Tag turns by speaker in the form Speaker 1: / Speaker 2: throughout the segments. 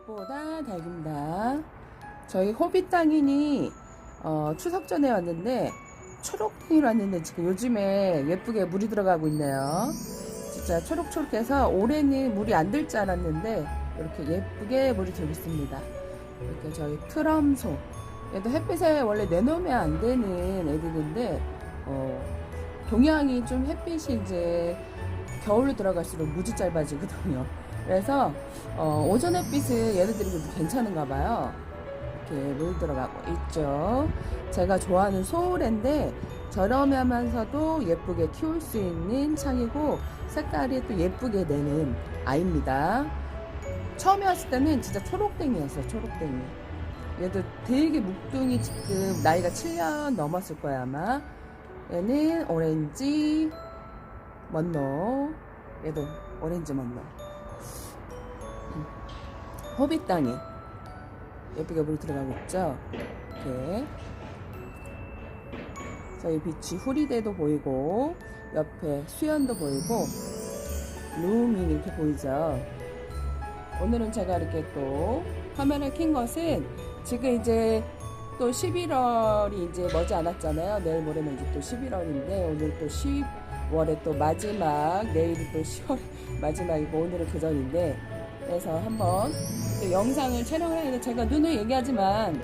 Speaker 1: 무엇보다 달깁니다. 저희 호빗 땅이니 추석 전에 왔는데 초록탱이로 왔는데 지금 요즘에 예쁘게 물이 들어가고 있네요. 진짜 초록초록해서 올해는 물이 안 들 줄 알았는데 이렇게 예쁘게 물이 들고 있습니다. 이렇게 저희 트럼소, 얘도 햇빛에 원래 내놓으면 안 되는 애들인데 동양이 좀 햇빛이 이제 겨울로 들어갈수록 무지 짧아지거든요. 그래서 오전 햇빛은 얘네들이 괜찮은가 봐요. 이렇게 물 들어가고 있죠. 제가 좋아하는 소울인데 저렴하면서도 예쁘게 키울 수 있는 창이고 색깔이 또 예쁘게 내는 아이입니다. 처음에 왔을 때는 진짜 초록땡이였어요. 초록땡이. 얘도 되게 묵둥이 지금 나이가 7년 넘었을 거야 아마. 얘는 오렌지 먼로. 얘도 오렌지 먼로. 호빗 땅이 예쁘게 물 들어가고 있죠. 이렇게 저희 빛이 후리대도 보이고 옆에 수연도 보이고 룸이 이렇게 보이죠. 오늘은 제가 이렇게 또 카메라를 킨 것은 지금 이제 또 11월이 이제 머지 않았잖아요. 내일 모레면 이제 또 11월인데 오늘 또 10월의 또 마지막, 내일이 또 10월 마지막이고 오늘은 그 전인데, 그래서 한번 또 영상을 촬영을 하는데 제가 눈을 얘기하지만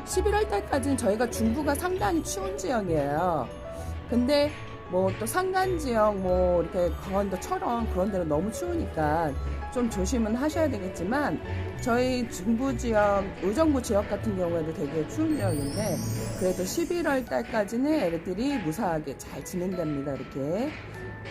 Speaker 1: 11월 달까지는 저희가 중부가 상당히 추운 지역이에요. 근데 뭐 또 산간 지역 뭐 이렇게 강원도처럼 그런 데는 너무 추우니까 좀 조심은 하셔야 되겠지만 저희 중부 지역, 의정부 지역 같은 경우에도 되게 추운 지역인데 그래도 11월 달까지는 애들이 무사하게 잘 지낸답니다. 이렇게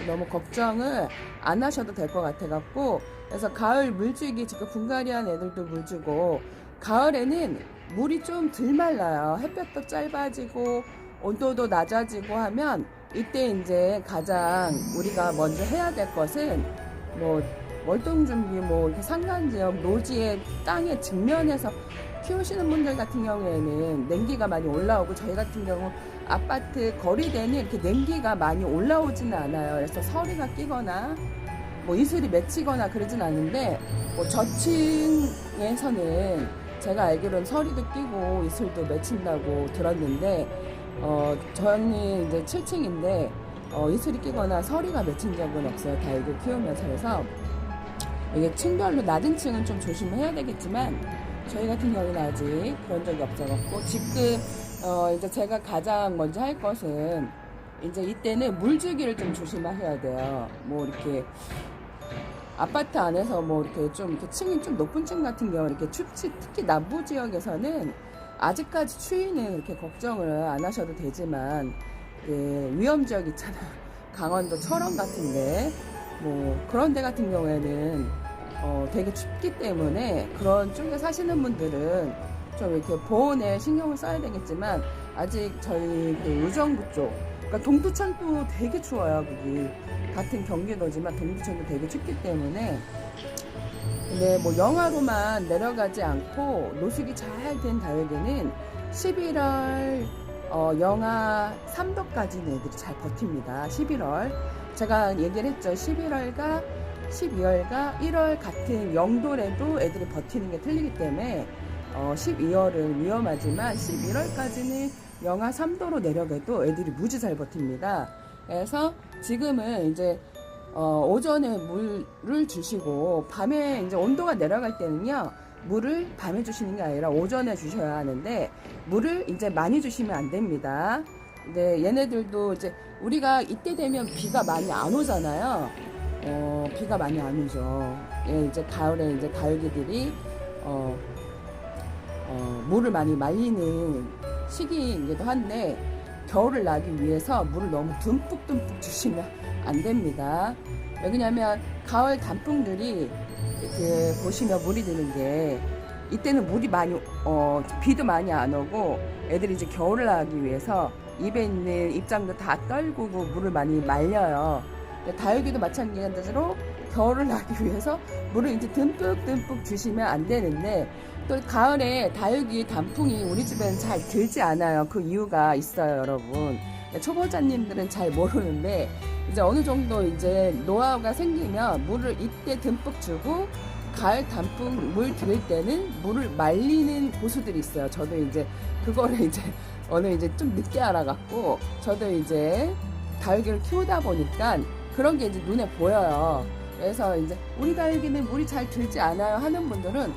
Speaker 1: 너무 걱정을 안 하셔도 될 것 같아 갖고, 그래서 가을 물주기 지금 분갈이한 애들도 물 주고, 가을에는 물이 좀 덜 말라요. 햇볕도 짧아지고 온도도 낮아지고 하면 이때 이제 가장 우리가 먼저 해야 될 것은 뭐 월동 준비, 뭐 이렇게 산간지역 노지의 땅에 직면해서 키우시는 분들 같은 경우에는 냉기가 많이 올라오고, 저희 같은 경우 아파트 거리대는 이렇게 냉기가 많이 올라오지는 않아요. 그래서 서리가 끼거나 뭐 이슬이 맺히거나 그러진 않는데, 뭐 저층에서는 제가 알기로는 서리도 끼고 이슬도 맺힌다고 들었는데, 저는 이제 7층인데 이슬이 끼거나 서리가 맺힌 적은 없어요. 다육을 키우면서. 그래서 이게 층별로 낮은 층은 좀 조심해야 되겠지만 저희 같은 경우는 아직 그런 적이 없어갖고, 지금 이제 제가 가장 먼저 할 것은 이제 이때는 물주기를 좀 조심하셔야 돼요. 뭐 이렇게 아파트 안에서 뭐 이렇게 좀 이렇게 층이 좀 높은 층 같은 경우 이렇게 춥지, 특히 남부 지역에서는 아직까지 추위는 이렇게 걱정을 안 하셔도 되지만, 위험 지역 있잖아요. 강원도 철원 같은데 뭐 그런 데 같은 경우에는 되게 춥기 때문에 그런 쪽에 사시는 분들은 좀 이렇게 보온에 신경을 써야 되겠지만, 아직 저희 그 의정부 쪽, 그러니까 동두천도 되게 추워요. 거기 같은 경기도지만 동두천도 되게 춥기 때문에. 근데 뭐 영하로만 내려가지 않고 노숙이 잘 된 다육에는 11월 영하 3도까지는 애들이 잘 버팁니다. 11월 제가 얘기를 했죠. 11월과 12월과 1월 같은 0도래도 애들이 버티는 게 틀리기 때문에 12월은 위험하지만 11월까지는 영하 3도로 내려가도 애들이 무지 잘 버팁니다. 그래서 지금은 이제 오전에 물을 주시고, 밤에 이제 온도가 내려갈 때는요, 물을 밤에 주시는 게 아니라 오전에 주셔야 하는데, 물을 이제 많이 주시면 안 됩니다. 근데 얘네들도 이제 우리가 이때 되면 비가 많이 안 오잖아요. 비가 많이 안 오죠. 이제 가을에 이제 다육이들이 물을 많이 말리는 시기이기도 한데, 겨울을 나기 위해서 물을 너무 듬뿍듬뿍 주시면 안 됩니다. 왜냐면 가을 단풍들이 이렇게 보시면 물이 드는 게, 이때는 물이 많이 비도 많이 안 오고 애들이 이제 겨울을 나기 위해서 입에 있는 입장도 다 떨구고 물을 많이 말려요. 다육이도 마찬가지로 겨울을 나기 위해서 물을 이제 듬뿍듬뿍 주시면 안 되는데, 또 가을에 다육이 단풍이 우리 집에는 잘 들지 않아요. 그 이유가 있어요, 여러분. 초보자님들은 잘 모르는데, 이제 어느 정도 이제 노하우가 생기면 물을 이때 듬뿍 주고 가을 단풍 물 드릴 때는 물을 말리는 고수들이 있어요. 저도 이제 그거를 이제 오늘 이제 좀 늦게 알아갖고, 저도 이제 다육이를 키우다 보니까 그런 게 이제 눈에 보여요. 그래서 이제 우리 다육이는 물이 잘 들지 않아요 하는 분들은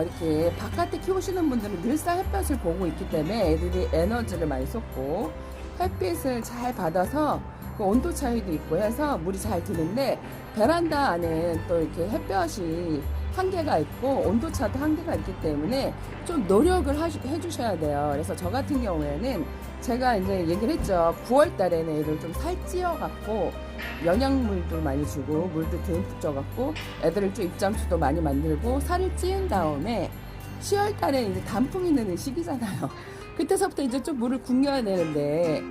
Speaker 1: 이렇게 바깥에 키우시는 분들은 늘상 햇볕을 보고 있기 때문에 애들이 에너지를 많이 쏟고 햇빛을 잘 받아서 그 온도 차이도 있고 해서 물이 잘 드는데, 베란다 안에 또 이렇게 햇볕이 한계가 있고 온도차도 한계가 있기 때문에 좀 노력을 해주셔야 돼요. 그래서 저 같은 경우에는 제가 이제 얘기를 했죠. 9월 달에는 애들 좀 살찌어 갖고 영양물도 많이 주고 물도 듬뿍 줘갖고 애들을 좀 입장수도 많이 만들고 살을 찌운 다음에 10월 달에 이제 단풍이 느는 시기잖아요. 그때서부터 이제 좀 물을 굶겨야 되는데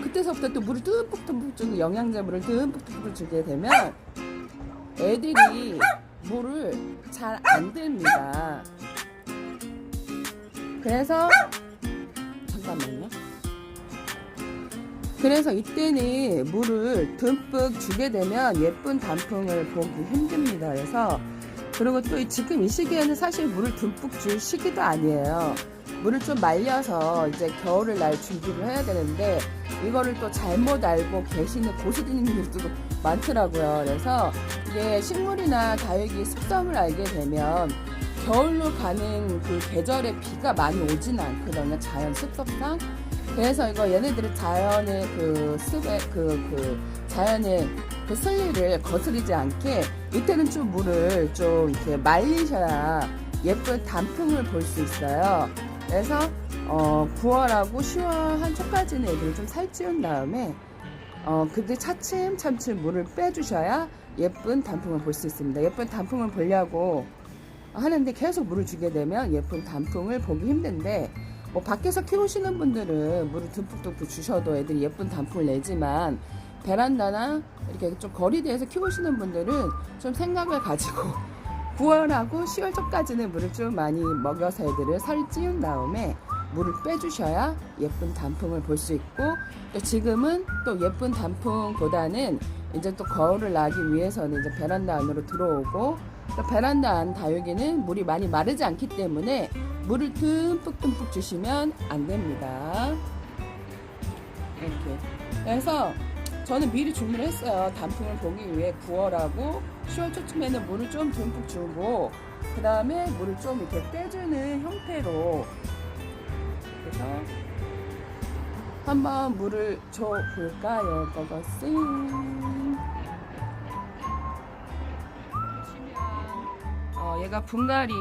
Speaker 1: 그때서부터 또 물을 듬뿍 주고 영양제물을 듬뿍 주게 되면 애들이 물을 잘 안 듭니다. 그래서 잠깐만요. 그래서 이때는 물을 듬뿍 주게 되면 예쁜 단풍을 보기 힘듭니다. 그래서 그리고 또 지금 이 시기에는 사실 물을 듬뿍 줄 시기도 아니에요. 물을 좀 말려서 이제 겨울을 날 준비를 해야 되는데 이거를 또 잘못 알고 계시는 고수들도 많더라고요. 그래서 이게 식물이나 다육이 습성을 알게 되면 겨울로 가는 그 계절에 비가 많이 오지는 않거든요. 자연 습성상. 그래서 이거 얘네들이 자연의 그 습에 자연의 그 순리를 거스르지 않게 이때는 좀 물을 좀 이렇게 말리셔야 예쁜 단풍을 볼 수 있어요. 그래서 9월하고 10월 한 초까지는 애들이 좀 살찌운 다음에 그때 차츰 물을 빼주셔야 예쁜 단풍을 볼 수 있습니다. 예쁜 단풍을 보려고 하는데 계속 물을 주게 되면 예쁜 단풍을 보기 힘든데, 뭐 밖에서 키우시는 분들은 물을 듬뿍 주셔도 애들이 예쁜 단풍을 내지만 베란다나 이렇게 좀 거리대에서 키우시는 분들은 좀 생각을 가지고 9월하고 10월 초까지는 물을 좀 많이 먹여서 애들을 살이 찌운 다음에 물을 빼주셔야 예쁜 단풍을 볼 수 있고, 또 지금은 또 예쁜 단풍보다는 이제 또 거울을 나기 위해서는 이제 베란다 안으로 들어오고, 또 베란다 안 다육이는 물이 많이 마르지 않기 때문에 물을 듬뿍 주시면 안 됩니다. 이렇게. 그래서 저는 미리 주문을 했어요. 단풍을 보기 위해 9월하고 10월 초쯤에는 물을 좀 듬뿍 주고 그 다음에 물을 좀 이렇게 빼주는 형태로, 그래서 한번 물을 줘 볼까요? 그것은 얘가 분갈이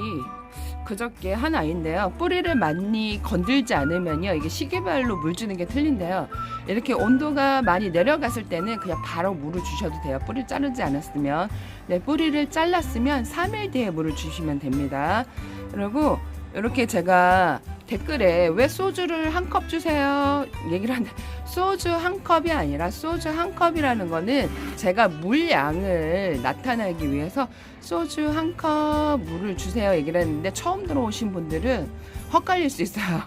Speaker 1: 그저께 한 아이인데요. 뿌리를 많이 건들지 않으면요, 이게 시기별로 물 주는 게 틀린데요. 이렇게 온도가 많이 내려갔을 때는 그냥 바로 물을 주셔도 돼요. 뿌리를 자르지 않았으면. 네, 뿌리를 잘랐으면 3일 뒤에 물을 주시면 됩니다. 그리고 이렇게 제가 댓글에 왜 소주를 한 컵 주세요 얘기를 하는데, 소주 한 컵이 아니라 소주 한 컵이라는 거는 제가 물량을 나타내기 위해서 소주 한 컵 물을 주세요 얘기를 했는데, 처음 들어오신 분들은 헛갈릴 수 있어요.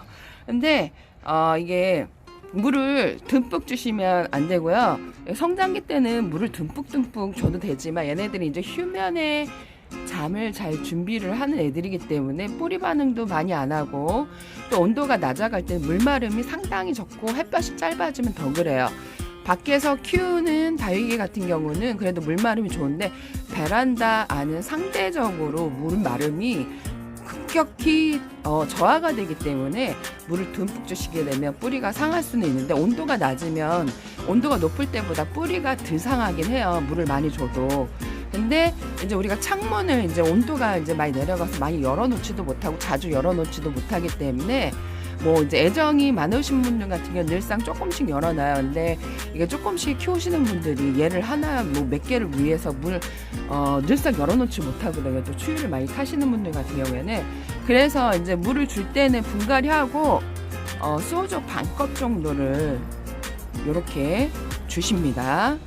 Speaker 1: 근데 이게 물을 듬뿍 주시면 안 되고요. 성장기 때는 물을 듬뿍 줘도 되지만 얘네들이 이제 휴면에 잠을 잘 준비를 하는 애들이기 때문에 뿌리 반응도 많이 안 하고, 또 온도가 낮아갈 때 물마름이 상당히 적고 햇볕이 짧아지면 더 그래요. 밖에서 키우는 다육이 같은 경우는 그래도 물마름이 좋은데 베란다 안은 상대적으로 물마름이 급격히 저하가 되기 때문에 물을 듬뿍 주시게 되면 뿌리가 상할 수는 있는데, 온도가 낮으면 온도가 높을 때보다 뿌리가 덜 상하긴 해요. 물을 많이 줘도. 근데 이제 우리가 창문을 이제 온도가 이제 많이 내려가서 많이 열어놓지도 못하고 자주 열어놓지도 못하기 때문에, 뭐 이제 애정이 많으신 분들 같은 경우는 늘상 조금씩 열어놔요. 근데 이게 조금씩 키우시는 분들이 얘를 하나 뭐 몇 개를 위해서 물 늘상 열어놓지 못하거든요. 또 추위를 많이 타시는 분들 같은 경우에는. 그래서 이제 물을 줄 때는 분갈이 하고 소주 반컵 정도를 이렇게 주십니다.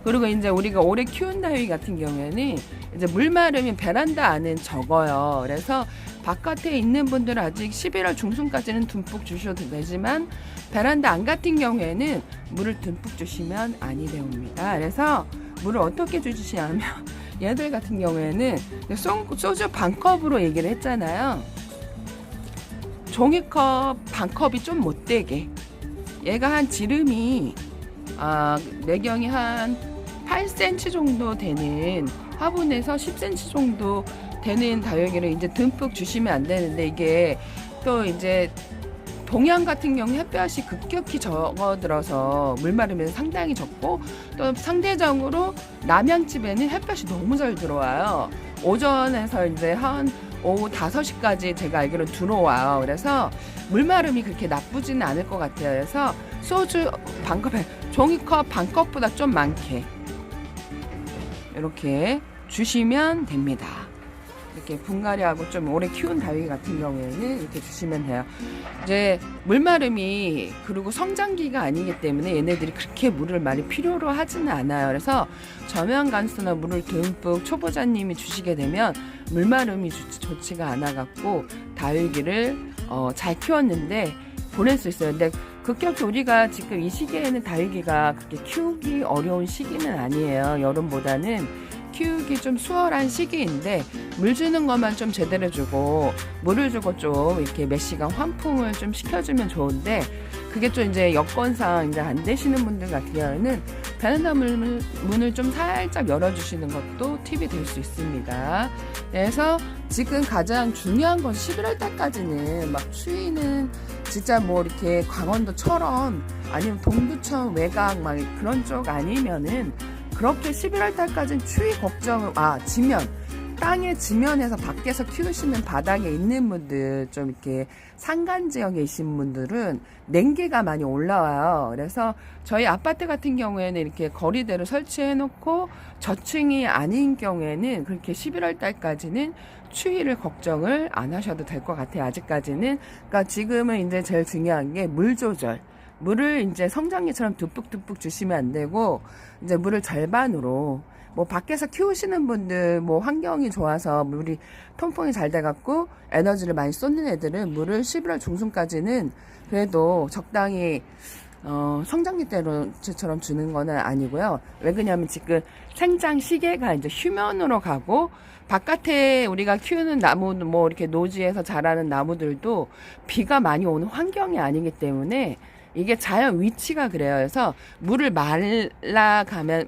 Speaker 1: 그리고 이제 우리가 오래 키운 다육이 같은 경우에는 이제 물마름이 베란다 안은 적어요. 그래서 바깥에 있는 분들은 아직 11월 중순까지는 듬뿍 주셔도 되지만 베란다 안 같은 경우에는 물을 듬뿍 주시면 아니 됩니다. 그래서 물을 어떻게 주시냐면 얘들 같은 경우에는 소주 반컵으로 얘기를 했잖아요. 종이컵 반컵이 좀 못되게, 얘가 한 지름이 내경이 한 8cm 정도 되는, 화분에서 10cm 정도 되는 다육이를 이제 듬뿍 주시면 안 되는데, 이게 또 이제 동양 같은 경우 햇볕이 급격히 적어들어서 물마르면 상당히 적고, 또 상대적으로 남양집에는 햇볕이 너무 잘 들어와요. 오전에서 이제 한 오후 5시까지 제가 알기로는 들어와요. 그래서 물마름이 그렇게 나쁘지는 않을 것 같아요. 그래서 소주 반컵에 종이컵 반컵보다 좀 많게 이렇게 주시면 됩니다. 이렇게 분갈이하고 좀 오래 키운 다육이 같은 경우에는 이렇게 주시면 돼요. 이제 물마름이, 그리고 성장기가 아니기 때문에 얘네들이 그렇게 물을 많이 필요로 하지는 않아요. 그래서 저면 간수나 물을 듬뿍 초보자님이 주시게 되면 물마름이 좋지가 않아 갖고 다육이를 잘 키웠는데 보낼 수 있어요. 근데 급격히 우리가 지금 이 시기에는 다육이가 그렇게 키우기 어려운 시기는 아니에요. 여름보다는 키우기 좀 수월한 시기인데, 물 주는 것만 좀 제대로 주고 물을 주고 좀 이렇게 몇 시간 환풍을 좀 시켜주면 좋은데, 그게 좀 이제 여건상 이제 안 되시는 분들 같은 경우에는 베란다 문을 좀 살짝 열어주시는 것도 팁이 될 수 있습니다. 그래서 지금 가장 중요한 건 11월 달까지는 막 추위는 진짜 뭐 이렇게 강원도처럼 아니면 동두천 외곽 막 그런 쪽 아니면은 그렇게 11월 달까지는 추위 걱정을, 땅에 지면에서 밖에서 키우시는 바닥에 있는 분들, 좀 이렇게 산간 지역에 계신 분들은 냉기가 많이 올라와요. 그래서 저희 아파트 같은 경우에는 이렇게 거리대로 설치해 놓고 저층이 아닌 경우에는 그렇게 11월 달까지는 추위를 걱정을 안 하셔도 될 것 같아요. 아직까지는. 그러니까 지금은 이제 제일 중요한 게 물 조절. 물을 이제 성장기처럼 듬뿍듬뿍 주시면 안 되고, 이제 물을 절반으로, 뭐 밖에서 키우시는 분들, 뭐 환경이 좋아서 물이 통풍이 잘 돼갖고 에너지를 많이 쏟는 애들은 물을 11월 중순까지는 그래도 적당히 성장기 때처럼 주는 거는 아니고요. 왜 그러냐면 지금 생장 시계가 이제 휴면으로 가고, 바깥에 우리가 키우는 나무, 뭐 이렇게 노지에서 자라는 나무들도 비가 많이 오는 환경이 아니기 때문에 이게 자연 위치가 그래요. 그래서 물을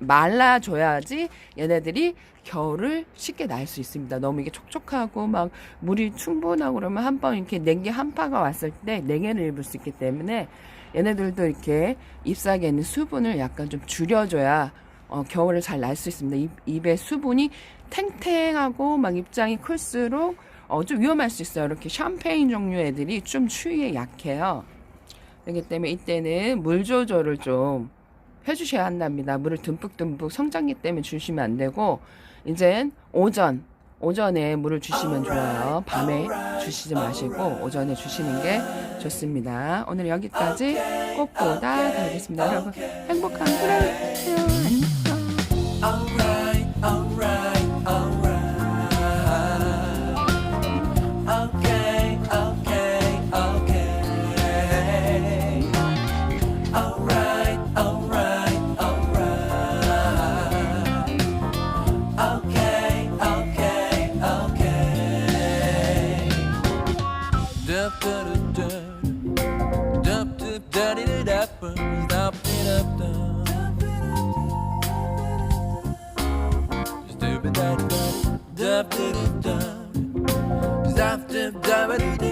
Speaker 1: 말라줘야지 얘네들이 겨울을 쉽게 날 수 있습니다. 너무 이게 촉촉하고 막 물이 충분하고 그러면 한번 이렇게 냉기 한파가 왔을 때 냉해를 입을 수 있기 때문에 얘네들도 이렇게 잎사귀에 있는 수분을 약간 좀 줄여줘야 겨울을 잘 날 수 있습니다. 잎의 수분이 탱탱하고 막 입장이 클수록 좀 위험할 수 있어요. 이렇게 샴페인 종류 애들이 좀 추위에 약해요. 그렇기 때문에 이때는 물 조절을 좀 해주셔야 한답니다. 물을 듬뿍듬뿍 성장기 때문에 주시면 안 되고, 이젠 오전에 물을 주시면 좋아요. 밤에 주시지 마시고 오전에 주시는 게 좋습니다. 오늘 여기까지 꽃보다 다르겠습니다. 여러분 행복한 하루 되세요. 안녕.
Speaker 2: Dub dub dub dub dub dub dub